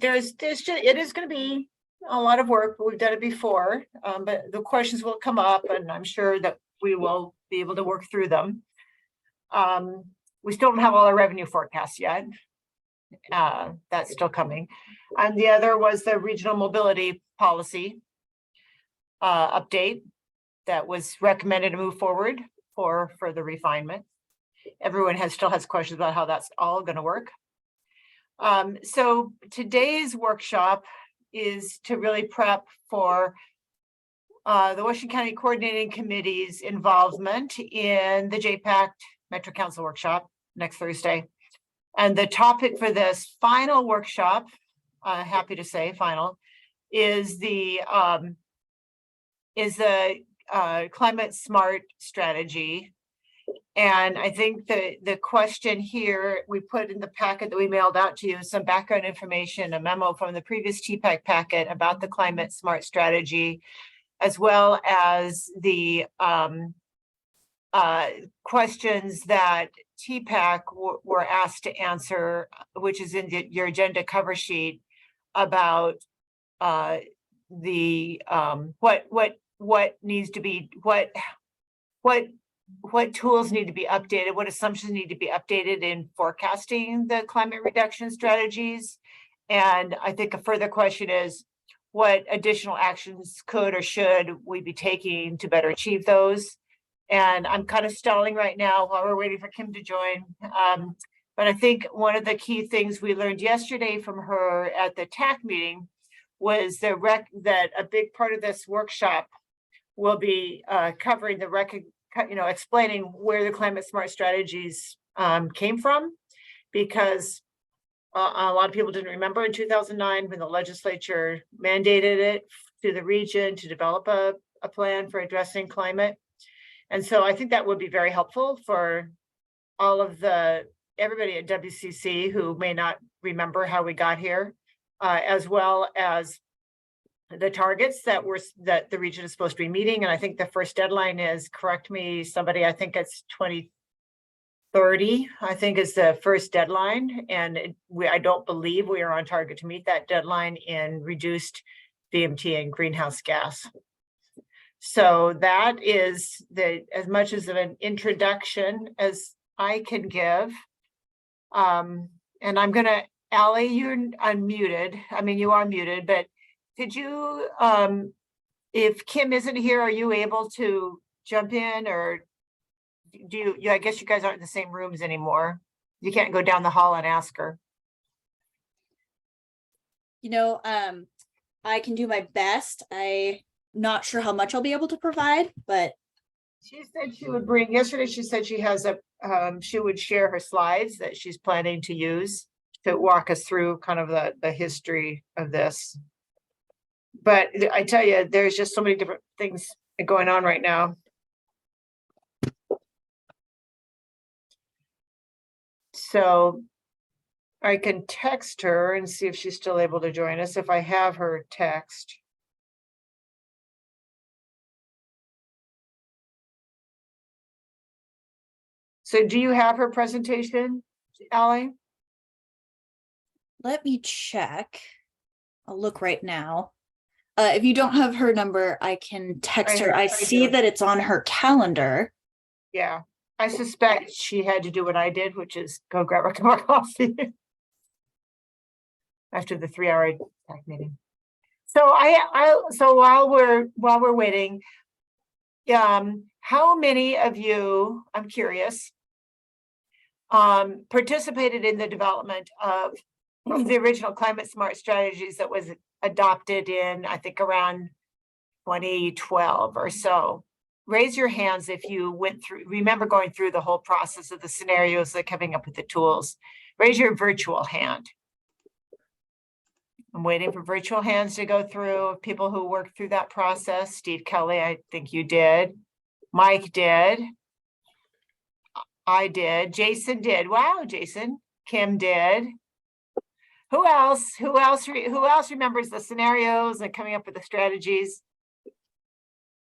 it is going to be a lot of work. We've done it before, but the questions will come up, and I'm sure that we will be able to work through them. We still don't have all our revenue forecasts yet. That's still coming. And the other was the regional mobility policy update that was recommended to move forward for further refinement. Everyone still has questions about how that's all going to work. So today's workshop is to really prep for the Washington County Coordinating Committee's involvement in the JPAC Metro Council workshop next Thursday. And the topic for this final workshop, happy to say final, is the climate smart strategy. And I think the question here, we put in the packet that we mailed out to you, some background information, a memo from the previous TPAC packet about the climate smart strategy, as well as the questions that TPAC were asked to answer, which is in your agenda cover sheet, about what needs to be, what tools need to be updated, what assumptions need to be updated in forecasting the climate reduction strategies. And I think a further question is, what additional actions could or should we be taking to better achieve those? And I'm kind of stalling right now while we're waiting for Kim to join. But I think one of the key things we learned yesterday from her at the TAC meeting was that a big part of this workshop will be covering explaining where the climate smart strategies came from, because a lot of people didn't remember in 2009 when the legislature mandated it to the region to develop a plan for addressing climate. And so I think that would be very helpful for all of everybody at WCC who may not remember how we got here, as well as the targets that the region is supposed to be meeting. And I think the first deadline is, correct me somebody, I think it's 2030, I think is the first deadline. And I don't believe we are on target to meet that deadline in reduced VMT and greenhouse gas. So that is as much as an introduction as I can give. And I'm gonna, Allie, you're unmuted. I mean, you are muted, but did you, if Kim isn't here, are you able to jump in, or do you, I guess you guys aren't in the same rooms anymore. You can't go down the hall and ask her. I can do my best. I'm not sure how much I'll be able to provide, but. She said she would bring, yesterday she said she has she would share her slides that she's planning to use to walk us through kind of the history of this. But I tell you, there's just so many different things going on right now. So I can text her and see if she's still able to join us if I have her text. So do you have her presentation, Allie? Let me check. I'll look right now. If you don't have her number, I can text her. I see that it's on her calendar. Yeah, I suspect she had to do what I did, which is go grab her cup of coffee after the 3-hour TAC meeting. So so while we're waiting, how many of you, I'm curious, participated in the development of the original climate smart strategies that was adopted in, I think, around 2012 or so? Raise your hands if you remember going through the whole process of the scenarios, that coming up with the tools. Raise your virtual hand. I'm waiting for virtual hands to go through, people who worked through that process. Steve Kelly, I think you did. Mike did. I did. Jason did. Wow, Jason. Kim did. Who else? Who else remembers the scenarios and coming up with the strategies?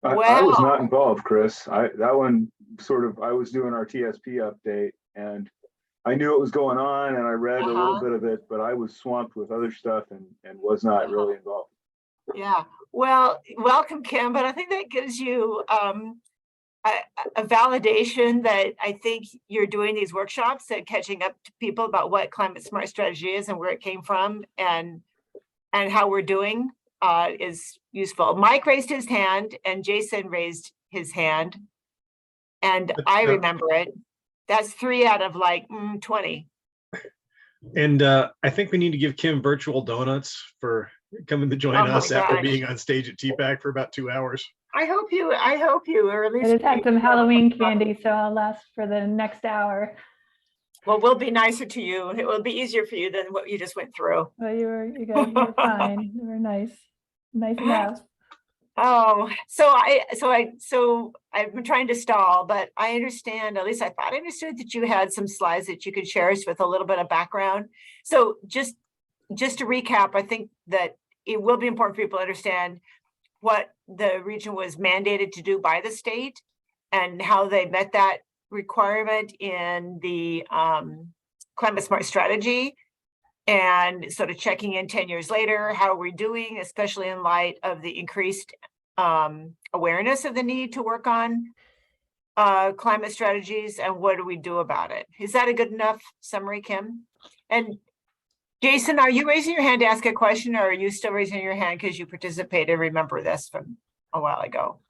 I was not involved, Chris. That one sort of, I was doing our TSP update, and I knew it was going on and I read a little Uh-huh. bit of it, but I was swamped with other stuff and was not really involved. Yeah, well, welcome, Kim, but I think that gives you a, a validation that I think you're doing these workshops and catching up to people about what climate smart strategy is and where it came from and how we're doing is useful. Mike raised his hand and Jason raised his hand. And I remember it. That's 3 out of like 20. And I think we need to give Kim virtual donuts for coming to join Oh my us after gosh. being on stage at TPAC for about 2 hours. I hope you, or at I least. just had some Halloween candy, so I'll last for the next hour. Well, we'll be nicer to you. It will be easier for you than what you just went through. Well, you guys were fine. You were nice enough. Oh, so I've been trying to stall, but I understand, at least I thought I understood that you had some slides that you could share us with a little bit of background. So just to recap, I think that it will be important for people to understand what the region was mandated to do by the state and how they met that requirement in the climate smart strategy. And sort of checking in 10 years later, how are we doing, especially in light of the increased awareness of the need to work on climate strategies, and what do we do about it? Is that a good enough summary, Kim? And Jason, are you raising your hand to ask a question, or are you still raising your hand because you participated? Remember this from a while ago.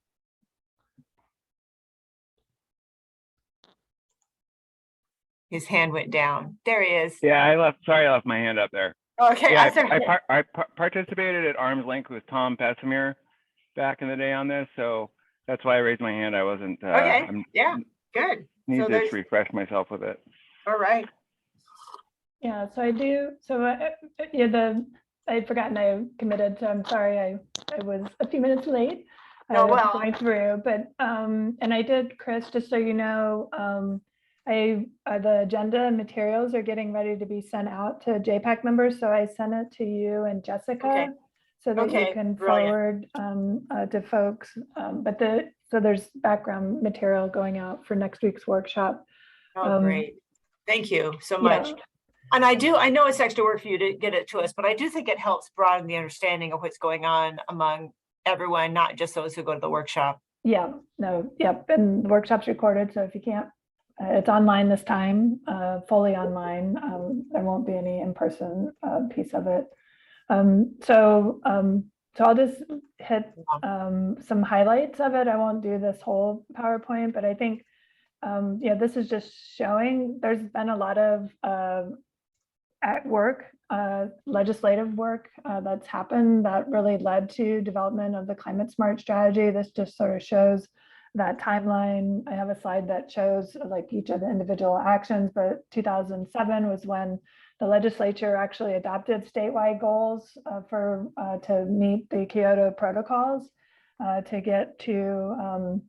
His hand went down. There he is. Yeah, I left my hand up there. Okay. Yeah, I participated at arm's length with Tom Pessimir back in the day on this, so that's why I raised my hand. I wasn't. Okay. Yeah. Good. Need So to just refresh myself with it. All right. Yeah, so I do. So I'd forgotten I committed, so I'm sorry I was a few minutes late. Oh, well. Going through, but and I did, Chris, just so you know, the agenda and materials are getting ready to be sent out to JPAC members, so I sent it to you and Jessica. Okay. So that Okay, you can brilliant. forward to folks. So there's background material going out for next week's workshop. Oh, great. Thank you so much. Yeah. And I know it's extra work for you to get it to us, but I do think it helps broaden the understanding of what's going on among everyone, not just those who go to the workshop. Yeah, no, yep. And the workshop's recorded, so if you can't, it's online this time, fully online. There won't be any in-person piece of it. So I'll just hit some highlights of it. I won't do this whole PowerPoint, but I think, yeah, this is just showing there's been a lot of legislative work that's happened that really led to development of the climate smart strategy. This just sort of shows that timeline. I have a slide that shows like each of the individual actions, but 2007 was when the legislature actually adopted statewide goals to meet the Kyoto protocols to get to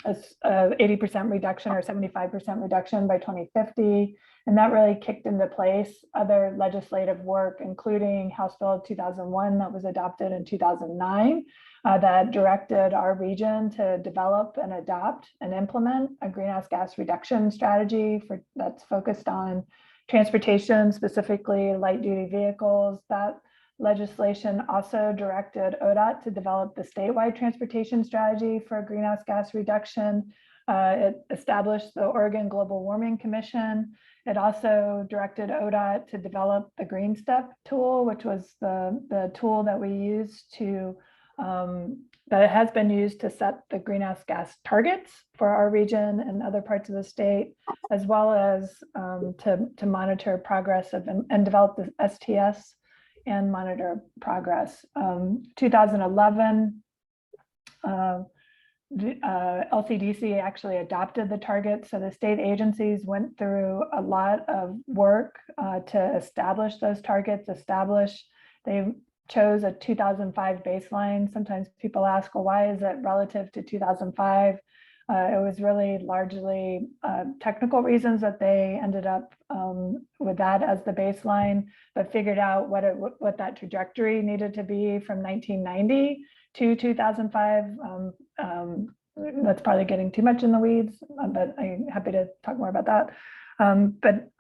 80% reduction or 75% reduction by 2050. And that really kicked into place other legislative work, including House Bill 2001 that was adopted in 2009 that directed our region to develop and adopt and implement a greenhouse gas reduction strategy that's focused on transportation, specifically light duty vehicles. That legislation also directed ODOT to develop the statewide transportation strategy for greenhouse gas reduction. It established the Oregon Global Warming Commission. It also directed ODOT to develop the Green Step tool, which was the tool that we used to, that has been used to set the greenhouse gas targets for our region and other parts of the state, as well as to monitor progress and develop the STS and monitor progress. 2011, LCDC actually adopted the targets. So the state agencies went through a lot of work to establish those targets, they chose a 2005 baseline. Sometimes people ask, well, why is it relative to 2005? It was really largely technical reasons that they ended up with that as the baseline, but figured out what that trajectory needed to be from 1990 to 2005. That's probably getting too much in the weeds, but I'm happy to talk more about that. But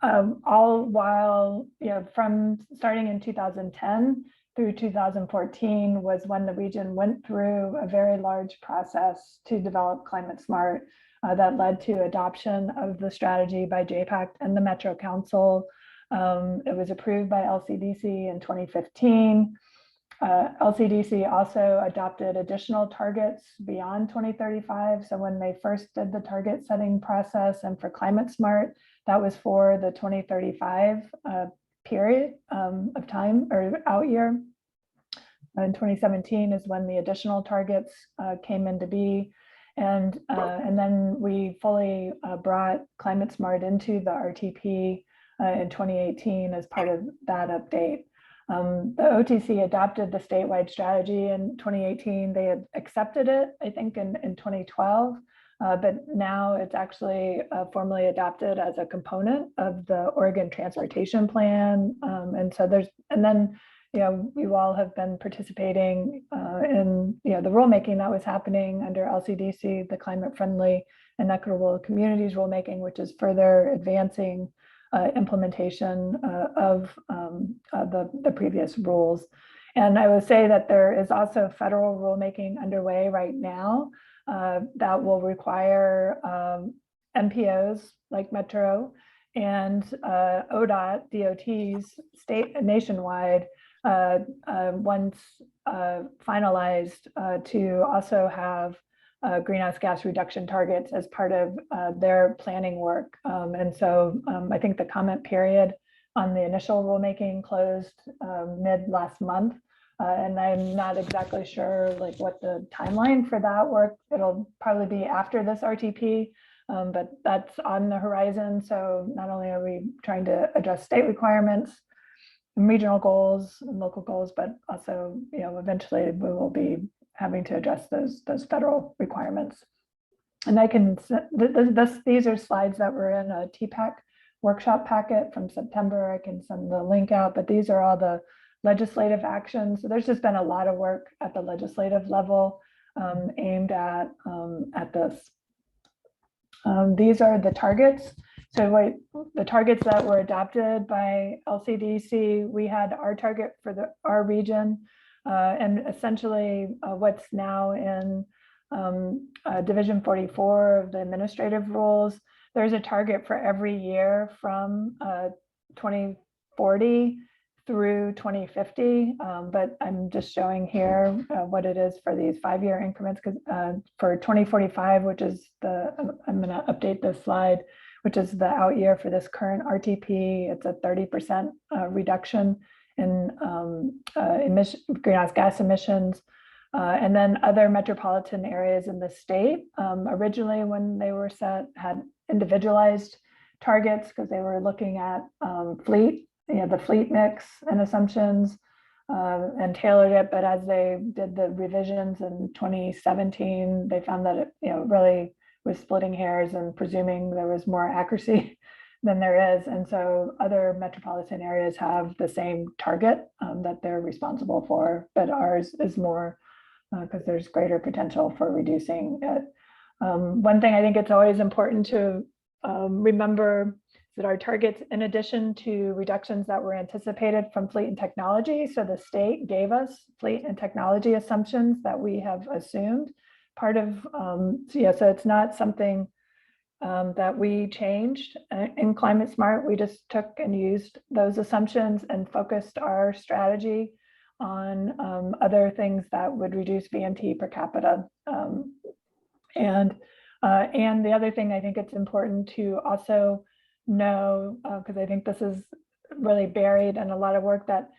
all while, from starting in 2010 through 2014 was when the region went through a very large process to develop climate smart that led to adoption of the strategy by JPAC and the Metro Council. It was approved by LCDC in 2015. LCDC also adopted additional targets beyond 2035. So when they first did the target setting process and for climate smart, that was for the 2035 period of time or out year. In 2017 is when the additional targets came into be. And then we fully brought climate smart into the RTP in 2018 as part of that update. The OTC adopted the statewide strategy in 2018. They had accepted it, I think, in 2012, but now it's actually formally adopted as a component of the Oregon Transportation Plan. And then you all have been participating in the rulemaking that was happening under LCDC, the Climate Friendly and Equitable Communities rulemaking, which is further advancing implementation of the previous rules. And I would say that there is also federal rulemaking underway right now that will require MPOs like Metro and ODOT, DOTs, state nationwide, once finalized, to also have greenhouse gas reduction targets as part of their planning work. And so I think the comment period on the initial rulemaking closed mid last month. And I'm not exactly sure like what the timeline for that work. It'll probably be after this RTP, but that's on the horizon. So not only are we trying to address state requirements and regional goals and local goals, but also, eventually we will be having to address those federal requirements. And I can, these are slides that were in a TPAC workshop packet from September. I can send the link out, but these are all the legislative actions. So there's just been a lot of work at the legislative level aimed at this. These are the targets. So the targets that were adopted by LCDC, we had our target for our region, and essentially what's now in Division 44 of the administrative rules. There's a target for every year from 2040 through 2050, but I'm just showing here what it is for these 5-year increments, because for 2045, which is I'm going to update this slide, which is the out year for this current RTP, it's a 30% reduction in greenhouse gas emissions. And then other metropolitan areas in the state, originally when they were set, had individualized targets because they were looking at fleet, the fleet mix and assumptions, and tailored it. But as they did the revisions in 2017, they found that it really was splitting hairs and presuming there was more accuracy than there is. And so other metropolitan areas have the same target that they're responsible for, but ours is more because there's greater potential for reducing it. One thing I think it's always important to remember that our targets, in addition to reductions that were anticipated from fleet and technology, so the state gave us fleet and technology assumptions that we have assumed. Part of, so it's not something that we changed in Climate Smart. We just took and used those assumptions and focused our strategy on other things that would reduce VMT per capita. And the other thing I think it's important to also know, because I think this is really buried in a lot of work, that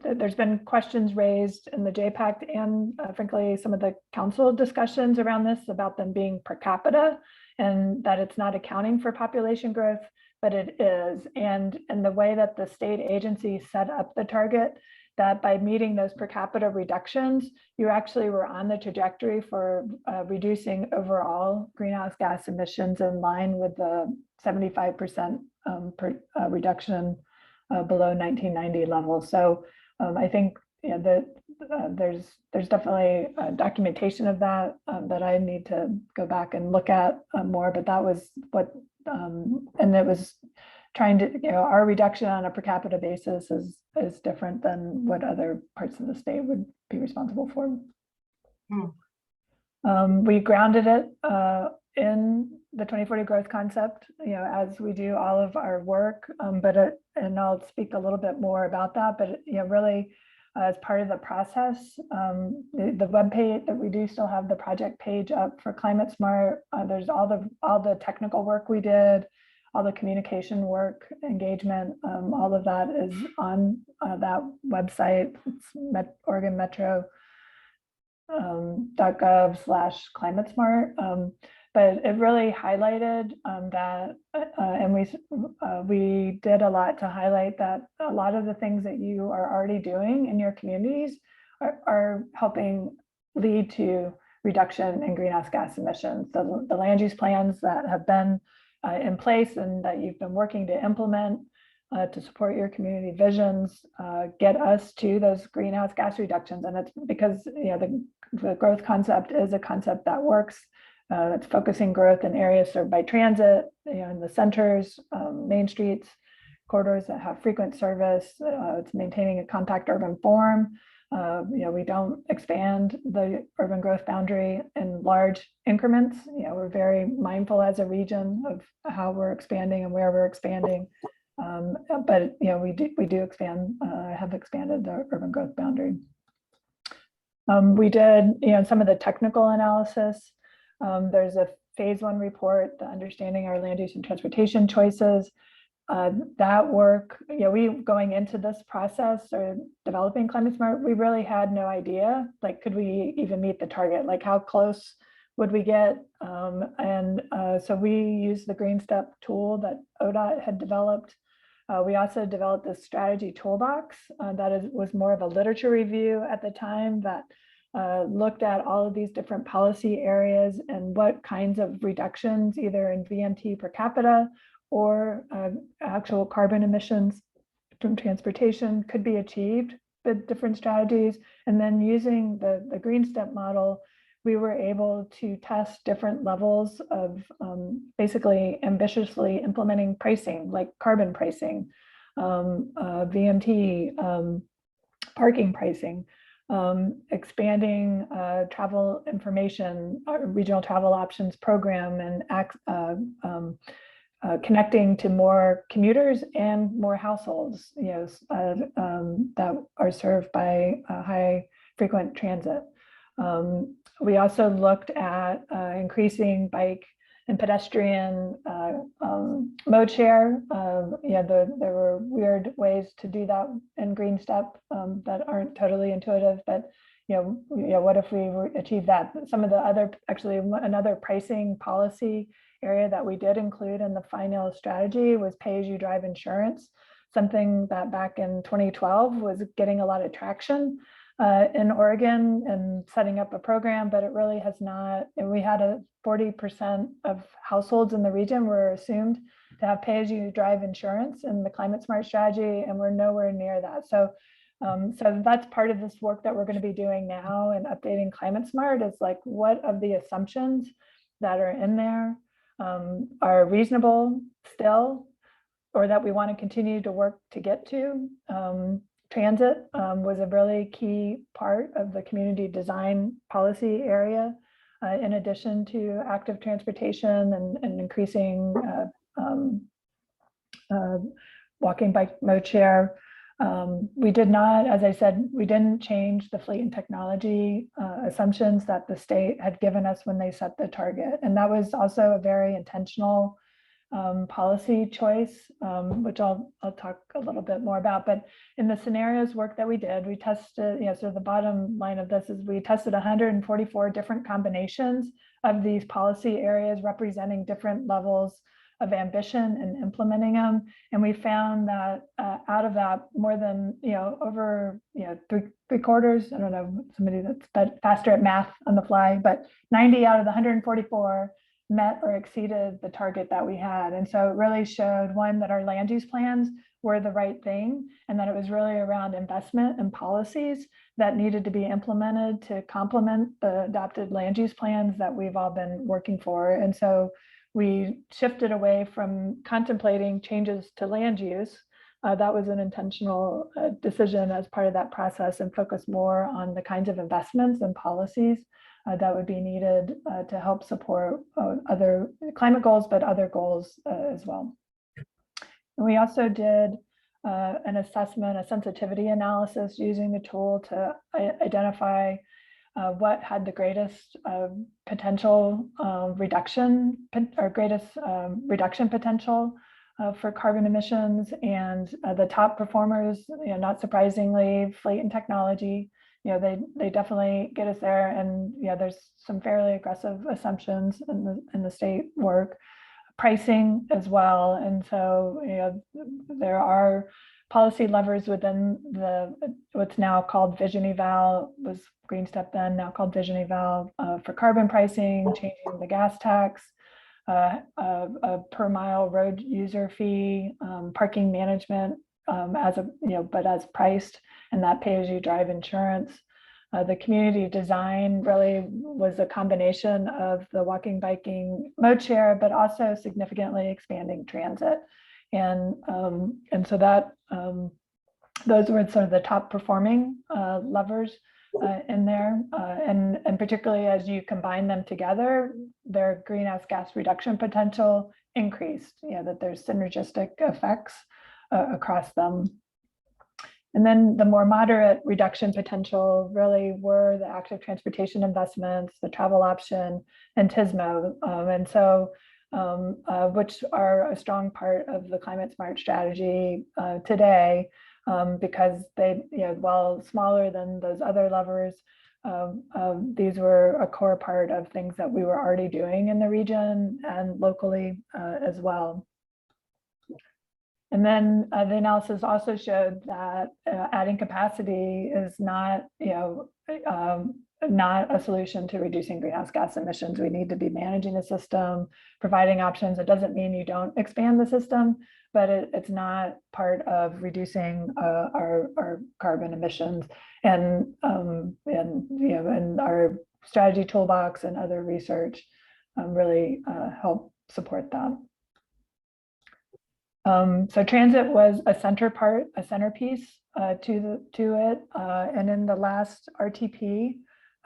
there's been questions raised in the JPAC and frankly, some of the council discussions around this about them being per capita, and that it's not accounting for population growth, but it is. And the way that the state agency set up the target, that by meeting those per capita reductions, you actually were on the trajectory for reducing overall greenhouse gas emissions in line with the 75% reduction below 1990 levels. So I think there's definitely documentation of that that I need to go back and look at more, but that was what And it was trying to, our reduction on a per capita basis is different than what other parts of the state would be responsible for. We grounded it in the 2040 growth concept, as we do all of our work, and I'll speak a little bit more about that, but really as part of the process, the web page that we do still have the project page up for Climate Smart. There's all the technical work we did, all the communication work, engagement, all of that is on that website. It's Oregon Metro .gov/climate smart. But it really highlighted that, and we did a lot to highlight that a lot of the things that you are already doing in your communities are helping lead to reduction in greenhouse gas emissions. The land use plans that have been in place and that you've been working to implement to support your community visions, get us to those greenhouse gas reductions. And it's because the growth concept is a concept that works. It's focusing growth in areas served by transit, in the centers, main streets, corridors that have frequent service. It's maintaining a compact urban form. We don't expand the urban growth boundary in large increments. We're very mindful as a region of how we're expanding and where we're expanding. But we do expand, have expanded the urban growth boundary. We did, some of the technical analysis. There's a phase 1 report, the understanding our land use and transportation choices. That work, we going into this process or developing Climate Smart, we really had no idea, like, could we even meet the target? Like, how close would we get? So we used the Green Step tool that ODOT had developed. We also developed this strategy toolbox was more of a literature review at the time that looked at all of these different policy areas and what kinds of reductions, either in VMT per capita or actual carbon emissions from transportation, could be achieved with different strategies. And then using the Green Step model, we were able to test different levels of basically ambitiously implementing pricing, like carbon pricing, VMT, parking pricing, expanding travel information, regional travel options program, and connecting to more commuters and more households, that are served by high frequent transit. We also looked at increasing bike and pedestrian mode share. There were weird ways to do that in Green Step that aren't totally intuitive, but what if we achieve that? Some of the other, actually another pricing policy area that we did include in the final strategy was pay-as-you-drive insurance, something that back in 2012 was getting a lot of traction in Oregon and setting up a program, but it really has not. And we had 40% of households in the region were assumed to have pay-as-you-drive insurance in the Climate Smart strategy, and we're nowhere near that. So that's part of this work that we're going to be doing now and updating Climate Smart is like, what of the assumptions that are in there are reasonable still, or that we want to continue to work to get to. Transit was a really key part of the community design policy area, in addition to active transportation and increasing walking, bike mode share. We did not, as I said, we didn't change the fleet and technology assumptions that the state had given us when they set the target. And that was also a very intentional policy choice, which I'll talk a little bit more about. But in the scenarios work that we did, we tested, so the bottom line of this is we tested 144 different combinations of these policy areas representing different levels of ambition and implementing them. And we found that out of that, more than, over, three quarters, I don't know, somebody that's faster at math on the fly, but 90 out of the 144 met or exceeded the target that we had. And so it really showed, one, that our land use plans were the right thing, and that it was really around investment and policies that needed to be implemented to complement the adopted land use plans that we've all been working for. And so we shifted away from contemplating changes to land use. That was an intentional decision as part of that process, and focus more on the kinds of investments and policies that would be needed to help support other climate goals, but other goals as well. And we also did an assessment, a sensitivity analysis using the tool to identify what had the greatest potential reduction or greatest reduction potential for carbon emissions. And the top performers, not surprisingly, fleet and technology, they definitely get us there. And there's some fairly aggressive assumptions in the state work. Pricing as well. And so there are policy levers within what's now called Vision Eval, was Green Step then, now called Vision Eval, for carbon pricing, changing the gas tax, a per mile road user fee, parking management but as priced, and that pay as you drive insurance. The community design really was a combination of the walking, biking, mode share, but also significantly expanding transit. And so that those were sort of the top performing levers in there. And particularly as you combine them together, their greenhouse gas reduction potential increased, that there's synergistic effects across them. And then the more moderate reduction potential really were the active transportation investments, the travel option, and TSMO. And so, which are a strong part of the climate smart strategy today, because they, while smaller than those other levers, these were a core part of things that we were already doing in the region and locally as well. And then the analysis also showed that adding capacity is not, not a solution to reducing greenhouse gas emissions. We need to be managing the system, providing options. It doesn't mean you don't expand the system, but it's not part of reducing our carbon emissions. And our strategy toolbox and other research really help support that. So transit was a centerpiece to it. And in the last RTP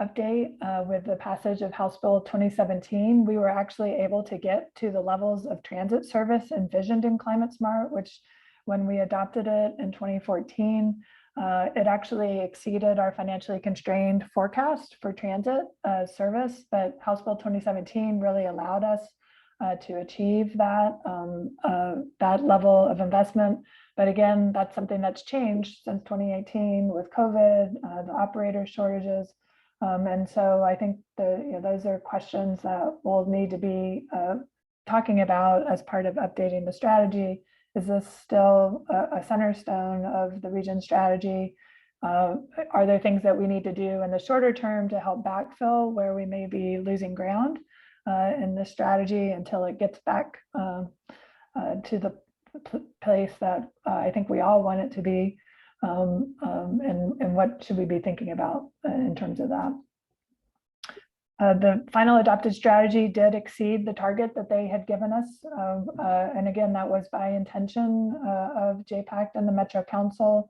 update with the passage of House Bill 2017, we were actually able to get to the levels of transit service envisioned in Climate Smart, which when we adopted it in 2014, it actually exceeded our financially constrained forecast for transit service. But House Bill 2017 really allowed us to achieve that level of investment. But again, that's something that's changed since 2018 with COVID, the operator shortages. And so I think those are questions that we'll need to be talking about as part of updating the strategy. Is this still a centerstone of the region strategy? Are there things that we need to do in the shorter term to help backfill where we may be losing ground in this strategy until it gets back to the place that I think we all want it to be, and what should we be thinking about in terms of that? The final adopted strategy did exceed the target that they had given us. And again, that was by intention of JPAC and the Metro Council.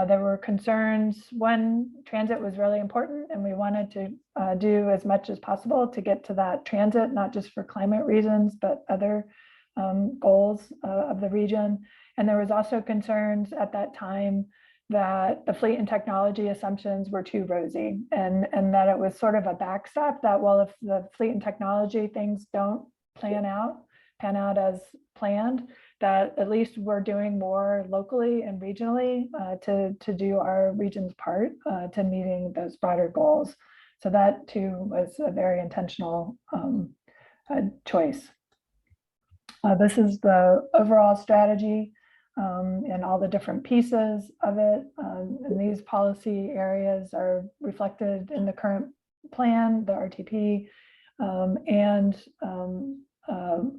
There were concerns when transit was really important, and we wanted to do as much as possible to get to that transit, not just for climate reasons, but other goals of the region. And there was also concerns at that time that the fleet and technology assumptions were too rosy, and that it was sort of a backstop that, well, if the fleet and technology things don't pan out as planned, that at least we're doing more locally and regionally to do our region's part to meeting those broader goals. So that too was a very intentional choice. This is the overall strategy and all the different pieces of it. And these policy areas are reflected in the current plan, the RTP, and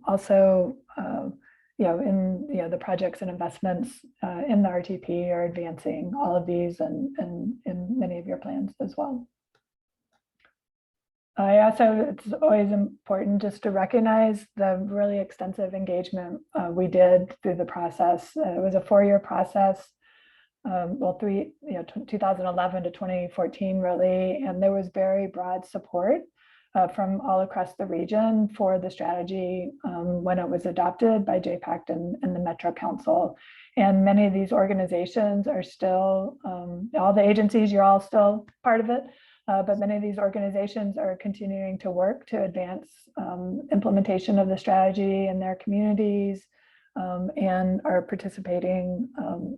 also in the projects and investments in the RTP are advancing all of these and in many of your plans as well. It's always important just to recognize the really extensive engagement we did through the process. It was a 4-year process. 2011 to 2014 really, and there was very broad support from all across the region for the strategy when it was adopted by JPAC and the Metro Council. And many of these organizations are still, all the agencies, you're all still part of it, but many of these organizations are continuing to work to advance implementation of the strategy in their communities, and are participating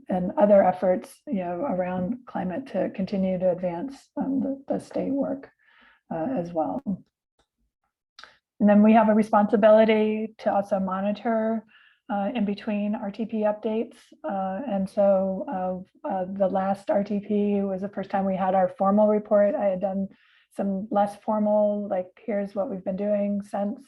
in other efforts, around climate to continue to advance the state work as well. And then we have a responsibility to also monitor in between RTP updates. And so the last RTP was the first time we had our formal report. I had done some less formal, like here's what we've been doing since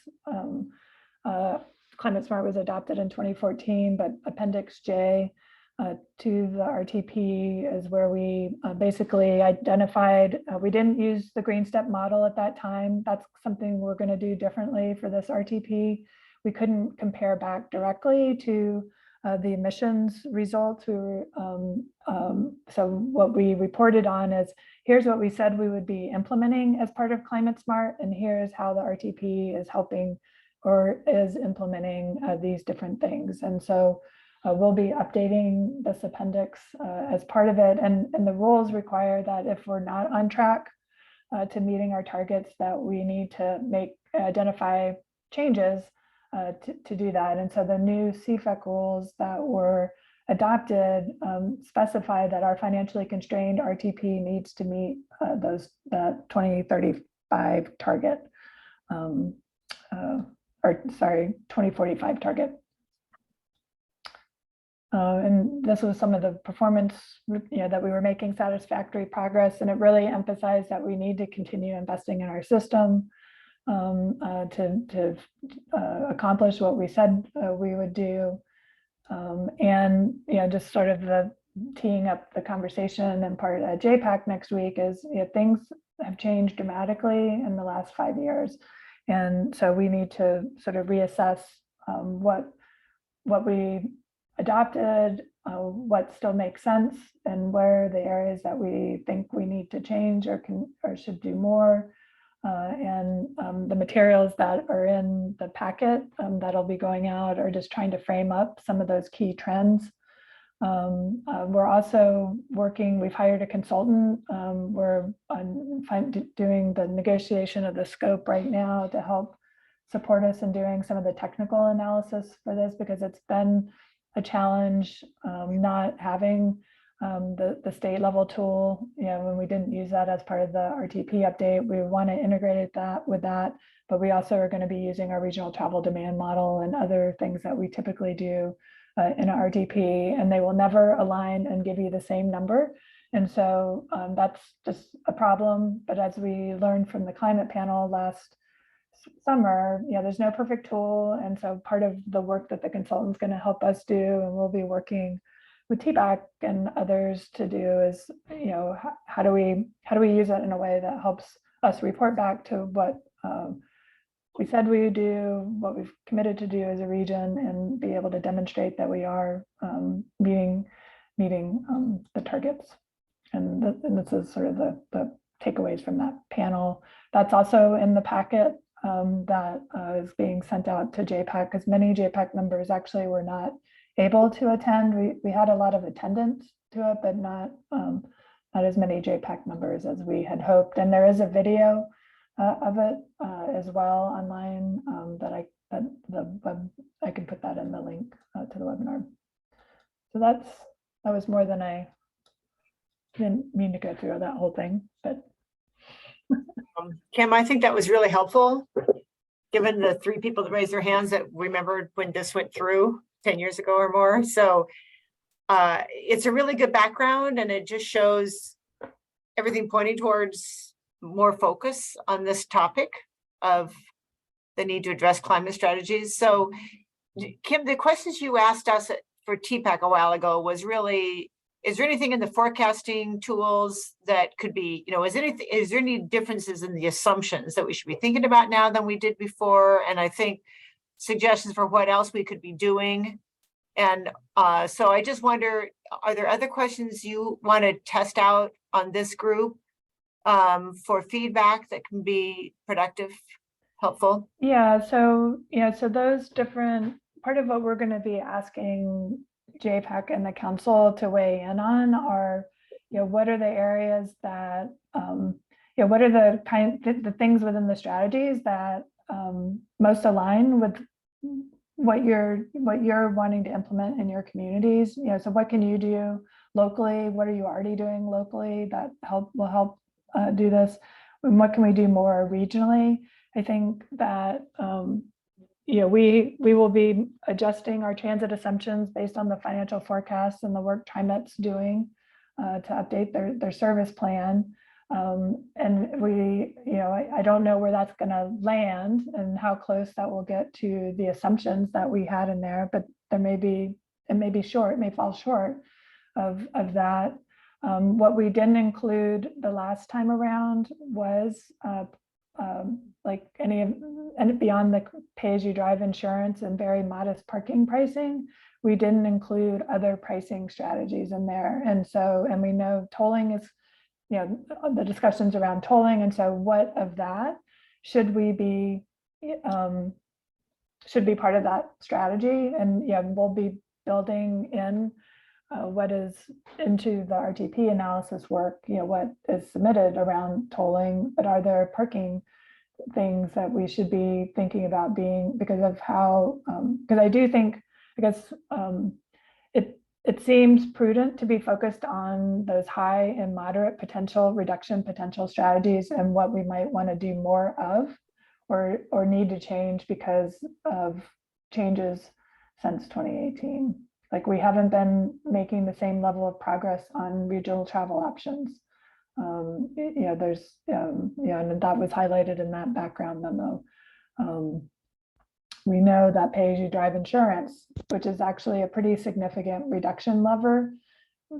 Climate Smart was adopted in 2014, but Appendix J to the RTP is where we basically identified, we didn't use the green step model at that time. That's something we're going to do differently for this RTP. We couldn't compare back directly to the emissions results. So what we reported on is, here's what we said we would be implementing as part of Climate Smart, and here's how the RTP is helping or is implementing these different things. And so we'll be updating this appendix as part of it. And the rules require that if we're not on track to meeting our targets, that we need to identify changes to do that. And so the new CFEC rules that were adopted specify that our financially constrained RTP needs to meet that 2035 target, 2045 target. And this was some of the performance, that we were making satisfactory progress, and it really emphasized that we need to continue investing in our system to accomplish what we said we would do. And just sort of the teeing up the conversation and part of JPAC next week is, things have changed dramatically in the last 5 years, and so we need to sort of reassess what we adopted, what still makes sense, and where are the areas that we think we need to change or should do more. And the materials that are in the packet that'll be going out are just trying to frame up some of those key trends. We're also working, we've hired a consultant. We're doing the negotiation of the scope right now to help support us in doing some of the technical analysis for this, because it's been a challenge not having the state level tool. When we didn't use that as part of the RTP update, we want to integrate that with that, but we also are going to be using our regional travel demand model and other things that we typically do in an RTP, and they will never align and give you the same number. And so that's just a problem. But as we learned from the climate panel last summer, there's no perfect tool. And so part of the work that the consultant's going to help us do, and we'll be working with TPAC and others to do, is, how do we use it in a way that helps us report back to what we said we would do, what we've committed to do as a region, and be able to demonstrate that we are meeting the targets. And this is sort of the takeaways from that panel. That's also in the packet that is being sent out to JPAC, because many JPAC members actually were not able to attend. We had a lot of attendance to it, but not as many JPAC members as we had hoped. And there is a video of it as well online that I can put that in the link to the webinar. So that was more than I didn't mean to go through that whole thing, but. Kim, I think that was really helpful, given the 3 people that raised their hands that remembered when this went through 10 years ago or more. So it's a really good background, and it just shows everything pointing towards more focus on this topic of the need to address climate strategies. So Kim, the questions you asked us for TPAC a while ago was really is there anything in the forecasting tools that could be, is there any differences in the assumptions that we should be thinking about now than we did before? And I think suggestions for what else we could be doing. And so I just wonder, are there other questions you want to test out on this group for feedback that can be productive, helpful? So those different, part of what we're going to be asking JPAC and the council to weigh in on are, what are the areas that, what are the things within the strategies that most align with what you're wanting to implement in your communities. So what can you do locally? What are you already doing locally that will help do this? And what can we do more regionally? I think that we will be adjusting our transit assumptions based on the financial forecasts and the work TriMet's doing to update their service plan. And I don't know where that's going to land and how close that will get to the assumptions that we had in there, but it may fall short of that. What we didn't include the last time around was like and beyond the pay-as-you-drive insurance and very modest parking pricing, we didn't include other pricing strategies in there. And we know tolling is, the discussions around tolling. And so what of that should be part of that strategy? And we'll be building in what is into the RTP analysis work, what is submitted around tolling, but are there parking things that we should be thinking about being, because of how, because I do think, I guess, it seems prudent to be focused on those high and moderate reduction potential strategies and what we might want to do more of or need to change because of changes since 2018. Like we haven't been making the same level of progress on regional travel options. And that was highlighted in that background memo. We know that pay-as-you-drive insurance, which is actually a pretty significant reduction lever,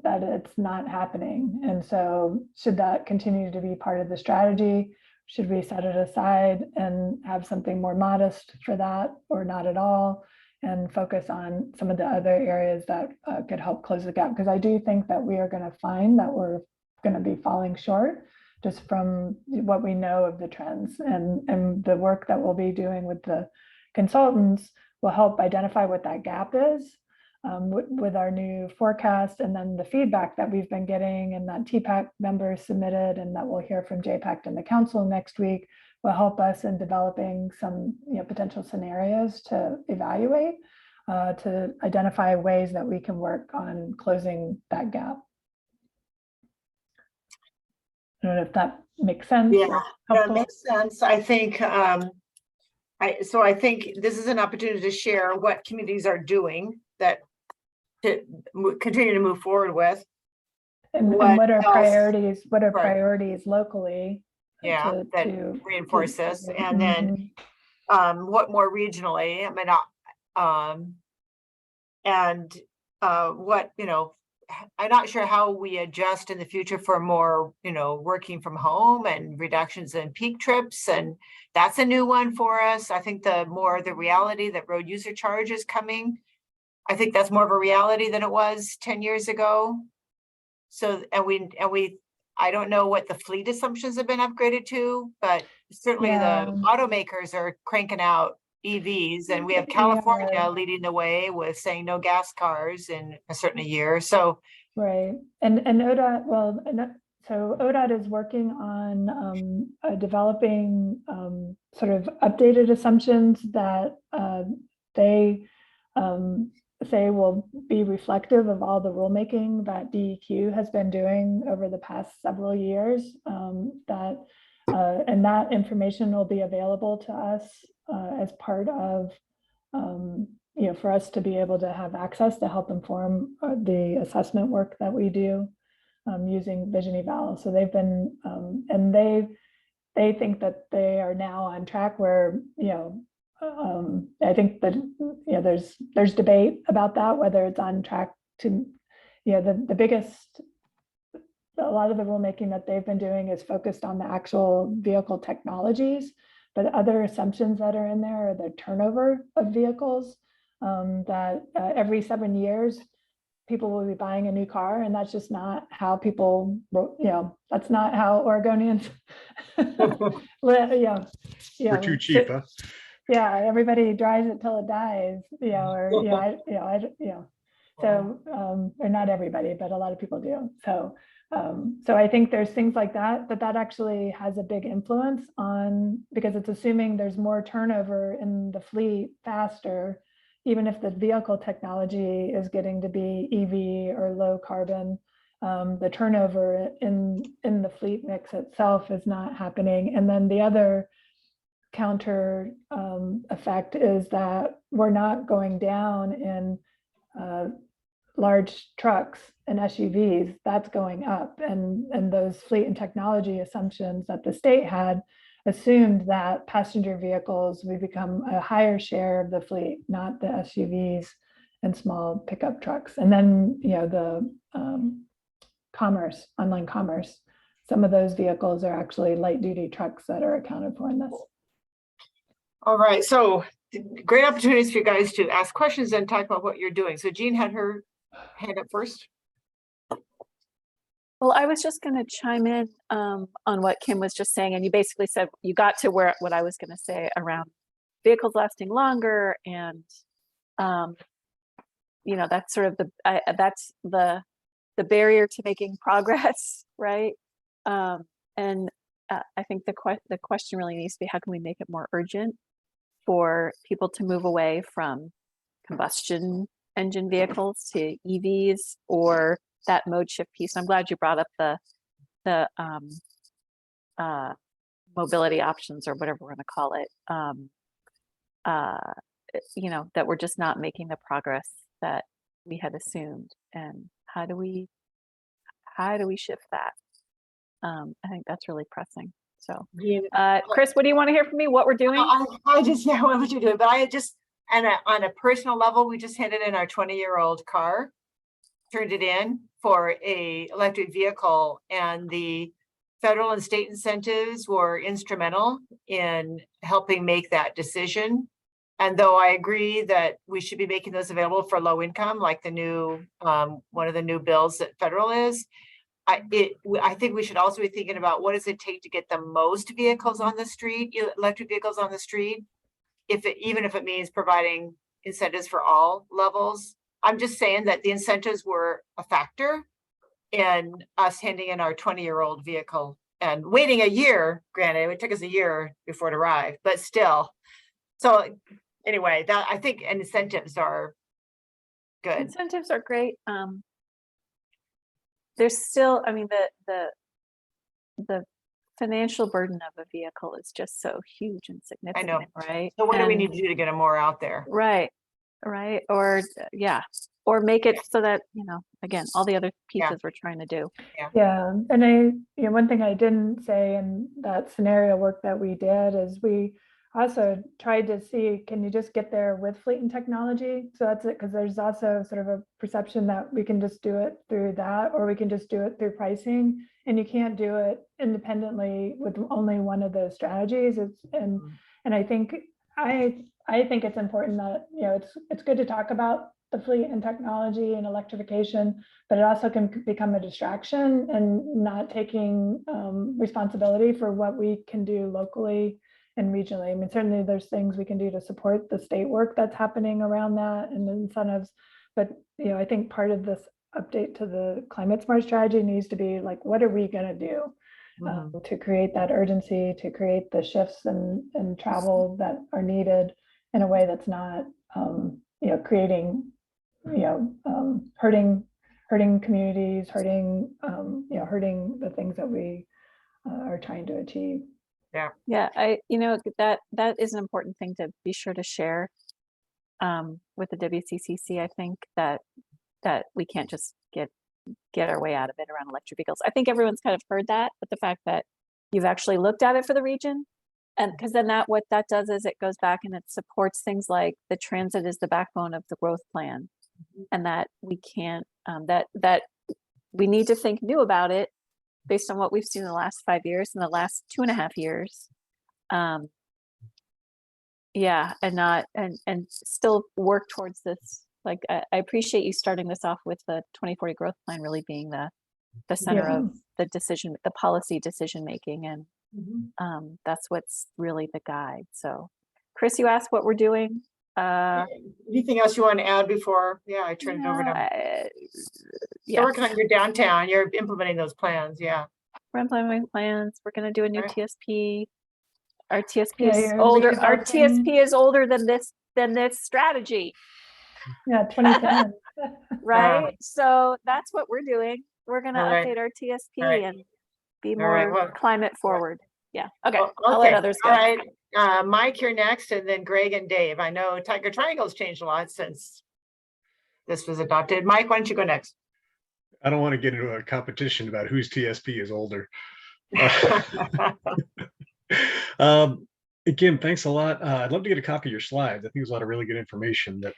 that it's not happening. And so should that continue to be part of the strategy? Should we set it aside and have something more modest for that, or not at all, and focus on some of the other areas that could help close the gap? Because I do think that we are going to find that we're going to be falling short just from what we know of the trends, and the work that we'll be doing with the consultants will help identify what that gap is with our new forecast, and then the feedback that we've been getting and that TPAC members submitted and that we'll hear from JPAC and the council next week will help us in developing some potential scenarios to evaluate, to identify ways that we can work on closing that gap. I don't know if that makes sense. Yeah, that makes sense. I think I think this is an opportunity to share what communities are doing that to continue to move forward with. And what are else? priorities? What are Right. priorities locally? Yeah, that to reinforce this. And Mhm. then what more regionally? I mean, what, I'm not sure how we adjust in the future for more, working from home and reductions in peak trips. And that's a new one for us. I think the reality that road user charge is coming. I think that's more of a reality than it was 10 years ago. So, I don't know what the fleet assumptions have been upgraded to, but certainly the automakers are cranking out EVs, and we have California leading the way with saying no gas cars in a certain year. So right, and ODOT, so ODOT is working on developing sort of updated assumptions that they say will be reflective of all the rulemaking that DEQ has been doing over the past several years. And that information will be available to us as part of, for us to be able to have access to help inform the assessment work that we do using Vision Eval. So they've been, and they think that they are now on track where, I think that there's debate about that, whether it's on track to the biggest, a lot of the rulemaking that they've been doing is focused on the actual vehicle technologies, but other assumptions that are in there are the turnover of vehicles, that every 7 years, people will be buying a new car, and that's just not how people, that's not how Oregonians live, We're too cheap, huh? yeah, everybody drives it till it dies, so, or not everybody, but a lot of people do. So, so I think there's things like that actually has a big influence on, because it's assuming there's more turnover in the fleet faster, even if the vehicle technology is getting to be EV or low carbon, the turnover in the fleet mix itself is not happening. And then the other counter effect is that we're not going down in large trucks and SUVs, that's going up. And those fleet and technology assumptions that the state had assumed that passenger vehicles would become a higher share of the fleet, not the SUVs and small pickup trucks. And then, the commerce, online commerce, some of those vehicles are actually light duty trucks that are accounted for in this. All right, so great opportunities for you guys to ask questions and talk about what you're doing. So Jean had her hand up first. Well, I was just going to chime in on what Kim was just saying, and you basically said you got to what I was going to say around vehicles lasting longer, and that's sort of that's the barrier to making progress, right? And I think the question really needs to be, how can we make it more urgent for people to move away from combustion engine vehicles to EVs, or that mode shift piece. I'm glad you brought up the mobility options, or whatever we're going to call it. That we're just not making the progress that we had assumed, and how do we shift that? I think that's really pressing. So, Chris, what do you want to hear from me? What we're doing? I just know what you're doing, but I just, and on a personal level, we just handed in our 20-year-old car, turned it in for a electric vehicle, and the federal and state incentives were instrumental in helping make that decision. And though I agree that we should be making those available for low income, like the new one of the new bills that federal is, I think we should also be thinking about what does it take to get the most vehicles on the street, electric vehicles on the street, even if it means providing incentives for all levels. I'm just saying that the incentives were a factor in us handing in our 20-year-old vehicle and waiting a year. Granted, it took us a year before it arrived, but still. So anyway, that I think incentives are good. Incentives are great. There's still, I mean, the financial burden of a vehicle is just so huge and significant. I know, right? So what do we need to do to get them more out there? Right. Or make it so that, again, all the other pieces we're trying to do. Yeah. And one thing I didn't say in that scenario work that we did is we also tried to see, can you just get there with fleet and technology? So that's it, because there's also sort of a perception that we can just do it through that, or we can just do it through pricing, and you can't do it independently with only one of those strategies. And I think it's important that, it's good to talk about the fleet and technology and electrification, but it also can become a distraction and not taking responsibility for what we can do locally and regionally. I mean, certainly there's things we can do to support the state work that's happening around that and the incentives, but I think part of this update to the climate smart strategy needs to be like, what are we going to do to create that urgency, to create the shifts and travel that are needed in a way that's not creating hurting communities, hurting the things that we are trying to achieve. Yeah, that is an important thing to be sure to share with the WCCC. I think that we can't just get our way out of it around electric vehicles. I think everyone's kind of heard that, but the fact that you've actually looked at it for the region, and because then what that does is it goes back and it supports things like the transit is the backbone of the growth plan, and that we can't that we need to think new about it based on what we've seen in the last 5 years and the last 2.5 years. Yeah, and not and still work towards this. Like I appreciate you starting this off with the 2040 growth plan really being the center Yeah. of the policy decision making, and that's what's really the guide. So, Chris, you asked what we're doing. Anything else you want to add before? Yeah, I turn it over to. You're working on your downtown. You're implementing those plans. Yeah. We're implementing plans. We're going to do a new Right. TSP. Our TSP Yeah, is you're older. Our redeveloping- TSP is older than this strategy, Yeah, 2010. right? So that's what we're doing. We're going to All right. update our TSP All right. and be All right, more well, climate forward. Yeah. Okay. Oh, I'll let okay. others go. All right. Mike, you're next, and then Greg and Dave. I know Tiger Triangle's changed a lot since this was adopted. Mike, why don't you go next? I don't want to get into a competition about whose TSP is older. Kim, thanks a lot. I'd love to get a copy of your slides. I think there's a lot of really good information that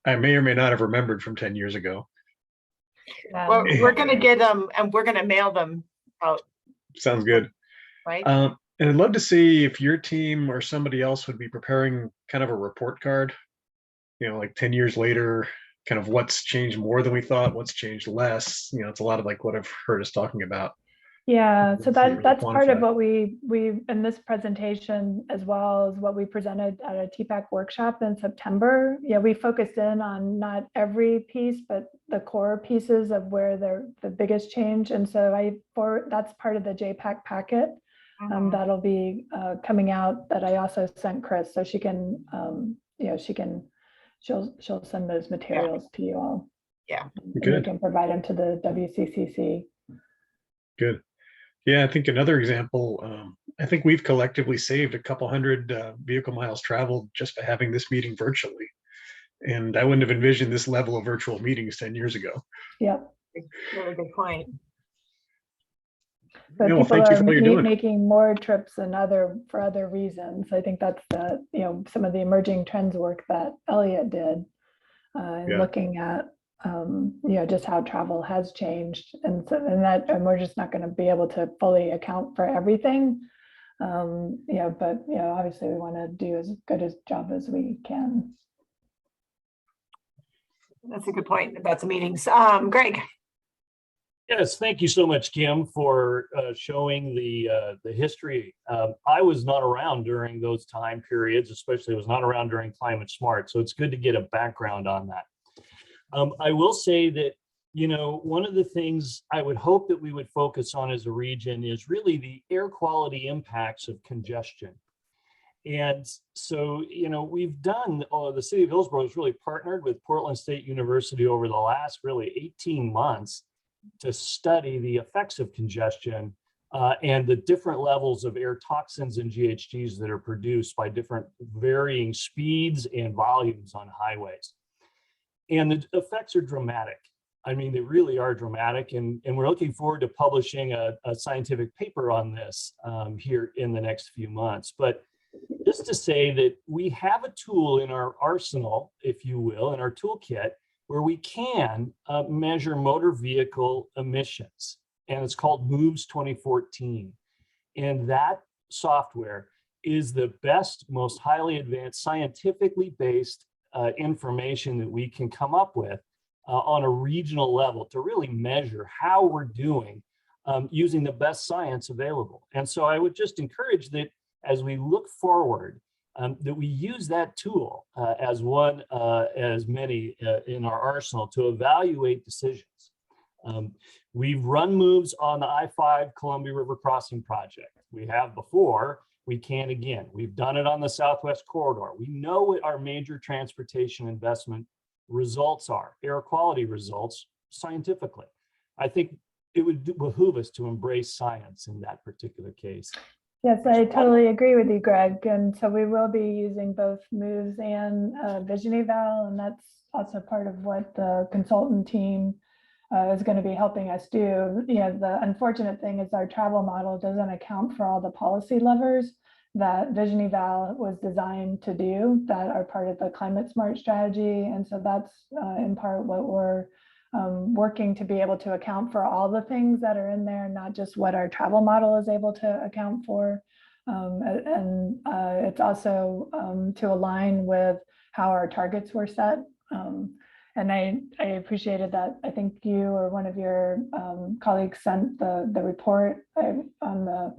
I may or may not have remembered from 10 years ago. Well, we're going to get them and we're going to mail them out, Sounds good. right? And I'd love to see if your team or somebody else would be preparing kind of a report card, like 10 years later, kind of what's changed more than we thought, what's changed less. It's a lot of like what I've heard us talking about. Yeah, so Really that's part of quantify. what we in this presentation, as well as what we presented at a TPAC workshop in September. Yeah, we focused in on not every piece, but the core pieces of where they're the biggest change. And so that's part of the JPAC packet that'll be coming out, that I also sent Chris, so she can she'll send those materials to you all. Yeah. And Good. you can provide them to the WCCC. Good. Yeah, I think another example, I think we've collectively saved a couple hundred vehicle miles traveled just by having this meeting virtually. And I wouldn't have envisioned this level of virtual meetings 10 years ago. Yep. Really good point. But Yeah, well, people thank you are for what you're doing. making more trips and for other reasons. I think that's some of the emerging trends work that Elliot did, and Yeah. looking at just how travel has changed, and we're just not going to be able to fully account for everything. But obviously we want to do as good a job as we can. That's a good point about the meetings. Greg. Yes, thank you so much, Kim, for showing the history. I was not around during those time periods, especially was not around during Climate Smart. So it's good to get a background on that. I will say that, one of the things I would hope that we would focus on as a region is really the air quality impacts of congestion. And so, we've done, the city of Hillsborough has really partnered with Portland State University over the last really 18 months to study the effects of congestion and the different levels of air toxins and GHGs that are produced by different varying speeds and volumes on highways. And the effects are dramatic. I mean, they really are dramatic. And we're looking forward to publishing a scientific paper on this here in the next few months. But just to say that we have a tool in our arsenal, if you will, in our toolkit, where we can measure motor vehicle emissions. And it's called MOVES 2014. And that software is the best, most highly advanced, scientifically based information that we can come up with on a regional level to really measure how we're doing using the best science available. And so I would just encourage that as we look forward, that we use that tool as many in our arsenal to evaluate decisions. We've run moves on the I-5 Columbia River Crossing project. We have before, we can again. We've done it on the Southwest Corridor. We know what our major transportation investment results are, air quality results, scientifically. I think it would behoove us to embrace science in that particular case. Yes, I totally agree with you, Greg. And so we will be using both MOVES and Vision Eval, and that's also part of what the consultant team is going to be helping us do. The unfortunate thing is our travel model doesn't account for all the policy levers that Vision Eval was designed to do that are part of the climate smart strategy. And so that's in part what we're working to be able to account for all the things that are in there, not just what our travel model is able to account for. It's also to align with how our targets were set. And I appreciated that. I think you or one of your colleagues sent the report on the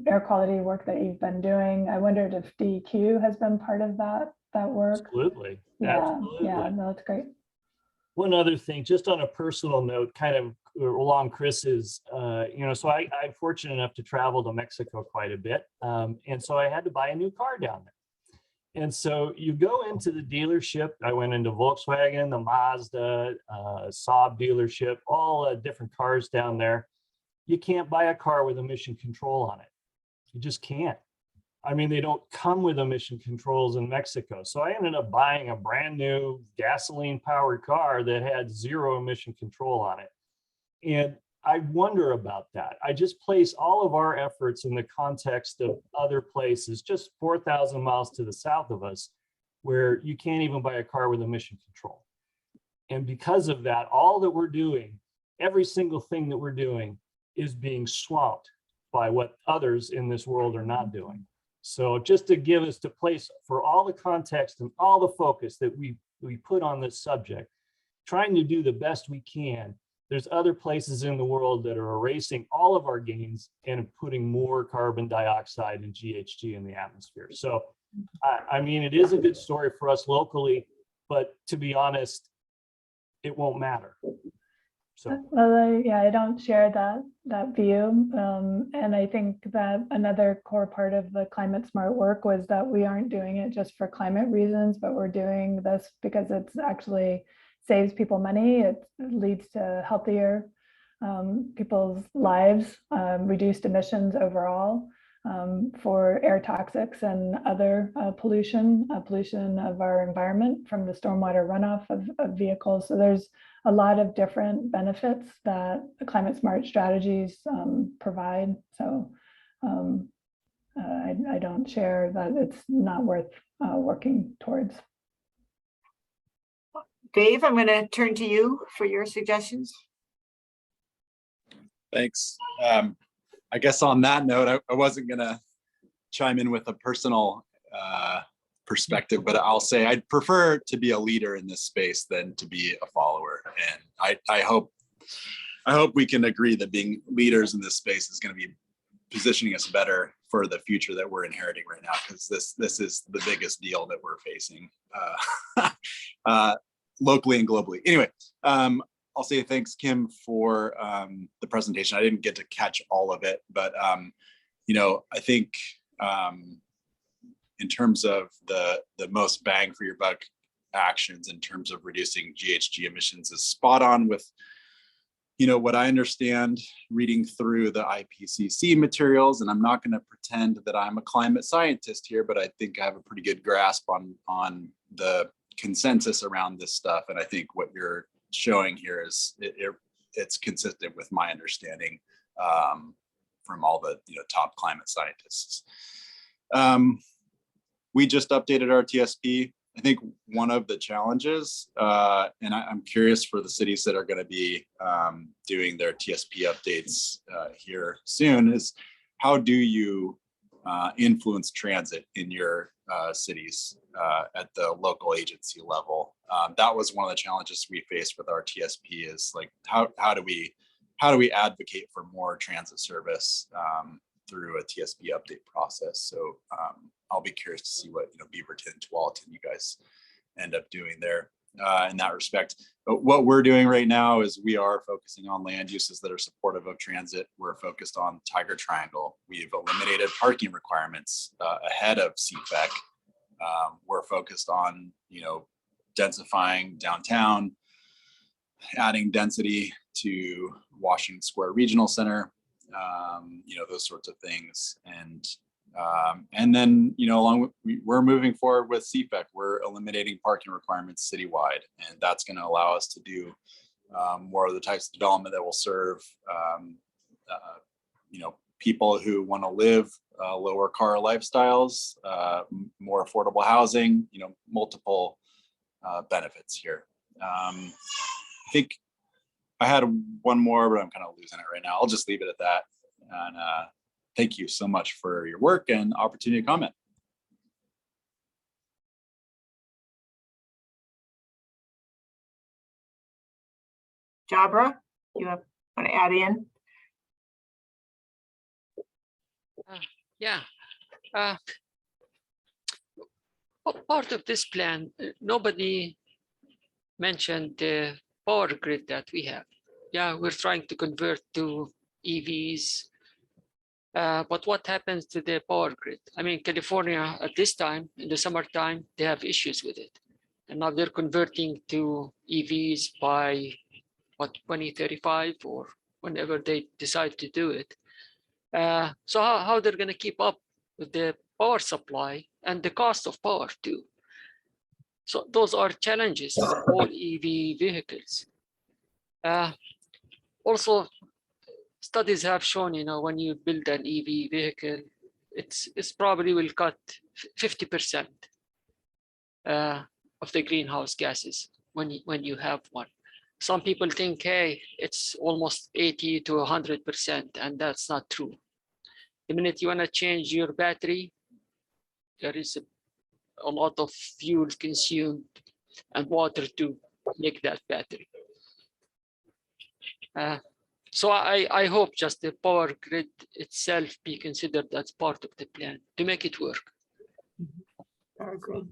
air quality work that you've been doing. I wondered if DEQ has been part of that work. Absolutely. Yeah, Absolutely. yeah, no, that's great. One other thing, just on a personal note, kind of along Chris's, so I'm fortunate enough to travel to Mexico quite a bit. And so I had to buy a new car down there. And so you go into the dealership. I went into Volkswagen, the Mazda, Saab dealership, all different cars down there. You can't buy a car with emission control on it. You just can't. I mean, they don't come with emission controls in Mexico. So I ended up buying a brand new gasoline powered car that had 0 emission control on it. And I wonder about that. I just place all of our efforts in the context of other places, just 4,000 miles to the south of us, where you can't even buy a car with emission control. And because of that, all that we're doing, every single thing that we're doing is being swamped by what others in this world are not doing. So just to give us to place for all the context and all the focus that we put on this subject, trying to do the best we can, there's other places in the world that are erasing all of our gains and putting more carbon dioxide and GHG in the atmosphere. So, I mean, it is a good story for us locally, but to be honest, it won't matter. So, well, I don't share that view. And I think that another core part of the climate smart work was that we aren't doing it just for climate reasons, but we're doing this because it's actually saves people money. It leads to healthier people's lives, reduced emissions overall for air toxics and other pollution of our environment from the stormwater runoff of vehicles. So there's a lot of different benefits that the climate smart strategies provide. So I don't share that it's not worth working towards. Dave, I'm going to turn to you for your suggestions. Thanks. I guess on that note, I wasn't going to chime in with a personal perspective, but I'll say I'd prefer to be a leader in this space than to be a follower. And I hope we can agree that being leaders in this space is going to be positioning us better for the future that we're inheriting right now, because this is the biggest deal that we're facing locally and globally. Anyway, I'll say thanks, Kim, for the presentation. I didn't get to catch all of it, but I think in terms of the most bang for your buck actions in terms of reducing GHG emissions is spot on with what I understand reading through the IPCC materials. And I'm not going to pretend that I'm a climate scientist here, but I think I have a pretty good grasp on the consensus around this stuff. And I think what you're showing here is it's consistent with my understanding from all the top climate scientists. We just updated our TSP. I think one of the challenges, and I'm curious for the cities that are going to be doing their TSP updates here soon, is how do you influence transit in your cities at the local agency level? That was one of the challenges we faced with our TSP, is like how do we advocate for more transit service through a TSP update process? So I'll be curious to see what Beaverton, Tualatin, you guys end up doing there in that respect. But what we're doing right now is we are focusing on land uses that are supportive of transit. We're focused on Tiger Triangle. We've eliminated parking requirements ahead of CFEC. We're focused on densifying downtown, adding density to Washington Square Regional Center, those sorts of things. And then, along with, we're moving forward with CFEC. We're eliminating parking requirements citywide, and that's going to allow us to do more of the types of development that will serve, people who want to live lower car lifestyles, more affordable housing, multiple benefits here. I think I had one more, but I'm kind of losing it right now. I'll just leave it at that. And thank you so much for your work and opportunity to comment. Jabra, you want to add in? Yeah. Part of this plan, nobody mentioned the power grid that we have. Yeah, we're trying to convert to EVs. But what happens to the power grid? I mean, California at this time, in the summertime, they have issues with it. And now they're converting to EVs by what, 2035 or whenever they decide to do it. So how they're going to keep up with the power supply and the cost of power too. So those are challenges for all EV vehicles. Also, studies have shown, when you build an EV vehicle, it's probably will cut 50% of the greenhouse gases when you have one. Some people think, hey, it's almost 80 to 100%, and that's not true. The minute you want to change your battery, there is a lot of fuel consumed and water to make that battery. So I hope just the power grid itself be considered as part of the plan to make it work. I agree.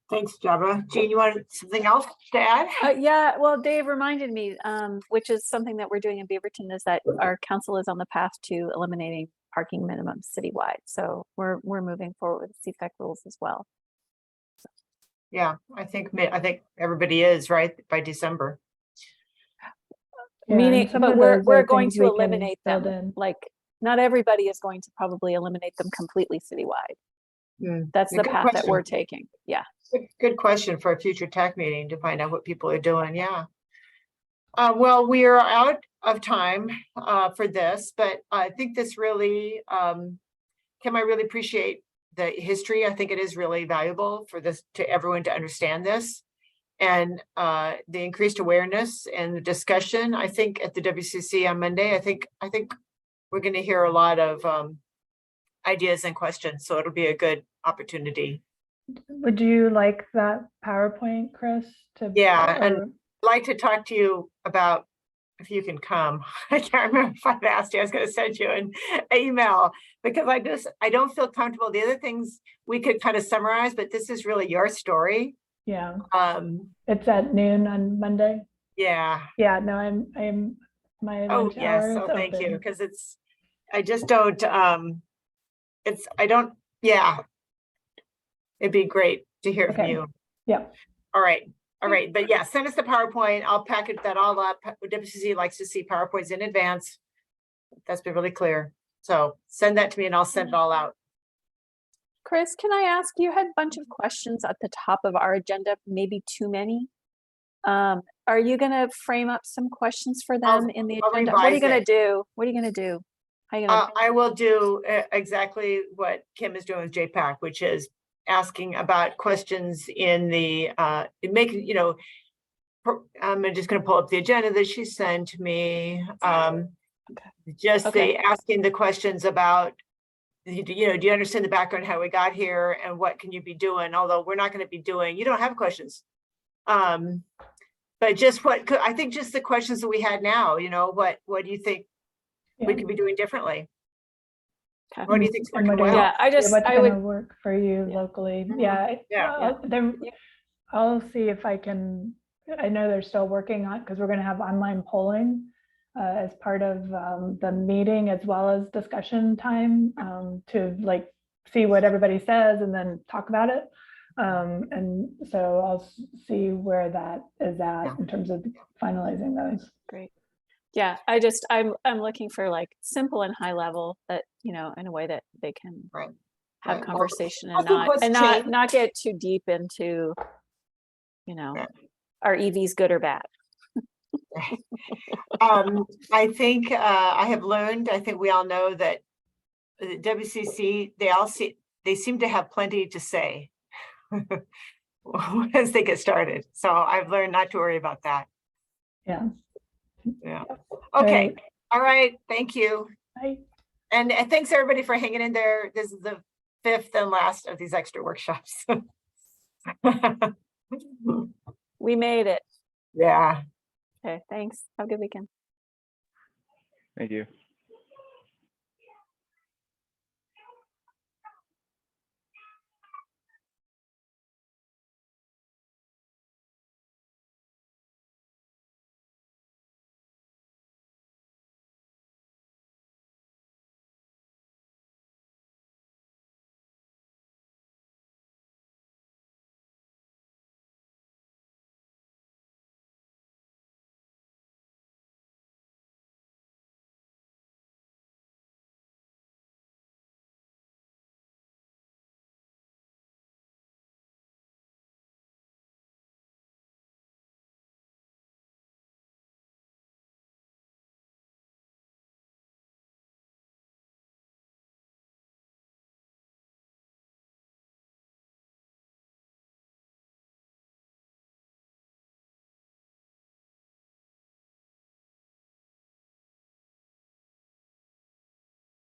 Thanks, Jabra. Jean, you wanted something else to add? Yeah, well, Dave reminded me, which is something that we're doing in Beaverton, is that our council is on the path to eliminating parking minimums citywide. So we're moving forward with CFEC rules as well. Yeah, I think everybody is, right, by December. Yeah, and Meaning, some but of those we're are going things to we can eliminate them. build in. Like, not everybody is going to probably eliminate them completely citywide. That's the Good path that we're question. taking. Yeah. Good question for a future TAC meeting to find out what people are doing. Yeah. Well, we are out of time for this, but I think this really, Kim, I really appreciate the history. I think it is really valuable for this to everyone to understand this, and the increased awareness and the discussion. I think at the WCC on Monday, I think we're going to hear a lot of ideas and questions, so it'll be a good opportunity. Would you like that PowerPoint, Chris? Yeah, and I'd like to talk to you about if you can come. I can't remember if I've asked you. I was going to send you an email because I don't feel comfortable. The other things we could kind of summarize, but this is really your story. Yeah. It's at noon on Monday. Yeah. Yeah. No, I'm my Oh lunch yes. hour is So thank open. you, because yeah. It'd be great to hear from you. Yeah. All right. But yeah, send us the PowerPoint. I'll package that all up. WCC likes to see PowerPoints in advance. That's been really clear. So send that to me and I'll send it all out. Chris, can I ask, you had a bunch of questions at the top of our agenda, maybe too many. Are you going to frame up some questions for them in the agenda? What are you going to do? What are you going to do? How are you gonna I will do exactly what Kim is doing with JPAC, which is asking about questions in the I'm just going to pull up the agenda that she sent me. Asking the questions about, do you understand the background, how we got here, and what can you be doing? Although we're not going to be doing, you don't have questions. But just I think just the questions that we had now, what do you think we could be doing differently? Okay. What do you think's working well? Yeah, I would work for you locally. Yeah. I'll see if I can. I know they're still working on, because we're going to have online polling as part of the meeting, as well as discussion time to see what everybody says and then talk about it. And so I'll see where that is at in terms of finalizing those. Great. Yeah, I'm looking for simple and high level that, in a way that they can have conversation and not get too deep into, are EVs good or bad? I think I have learned, I think we all know that the WCC, they seem to have plenty to say as they get started. So I've learned not to worry about that. Yeah. Yeah. All Okay. right. All right. Thank you. Bye. And thanks everybody for hanging in there. This is the 5th and last of these extra workshops. We made it. Yeah. Okay, thanks. Have a good weekend. Thank you.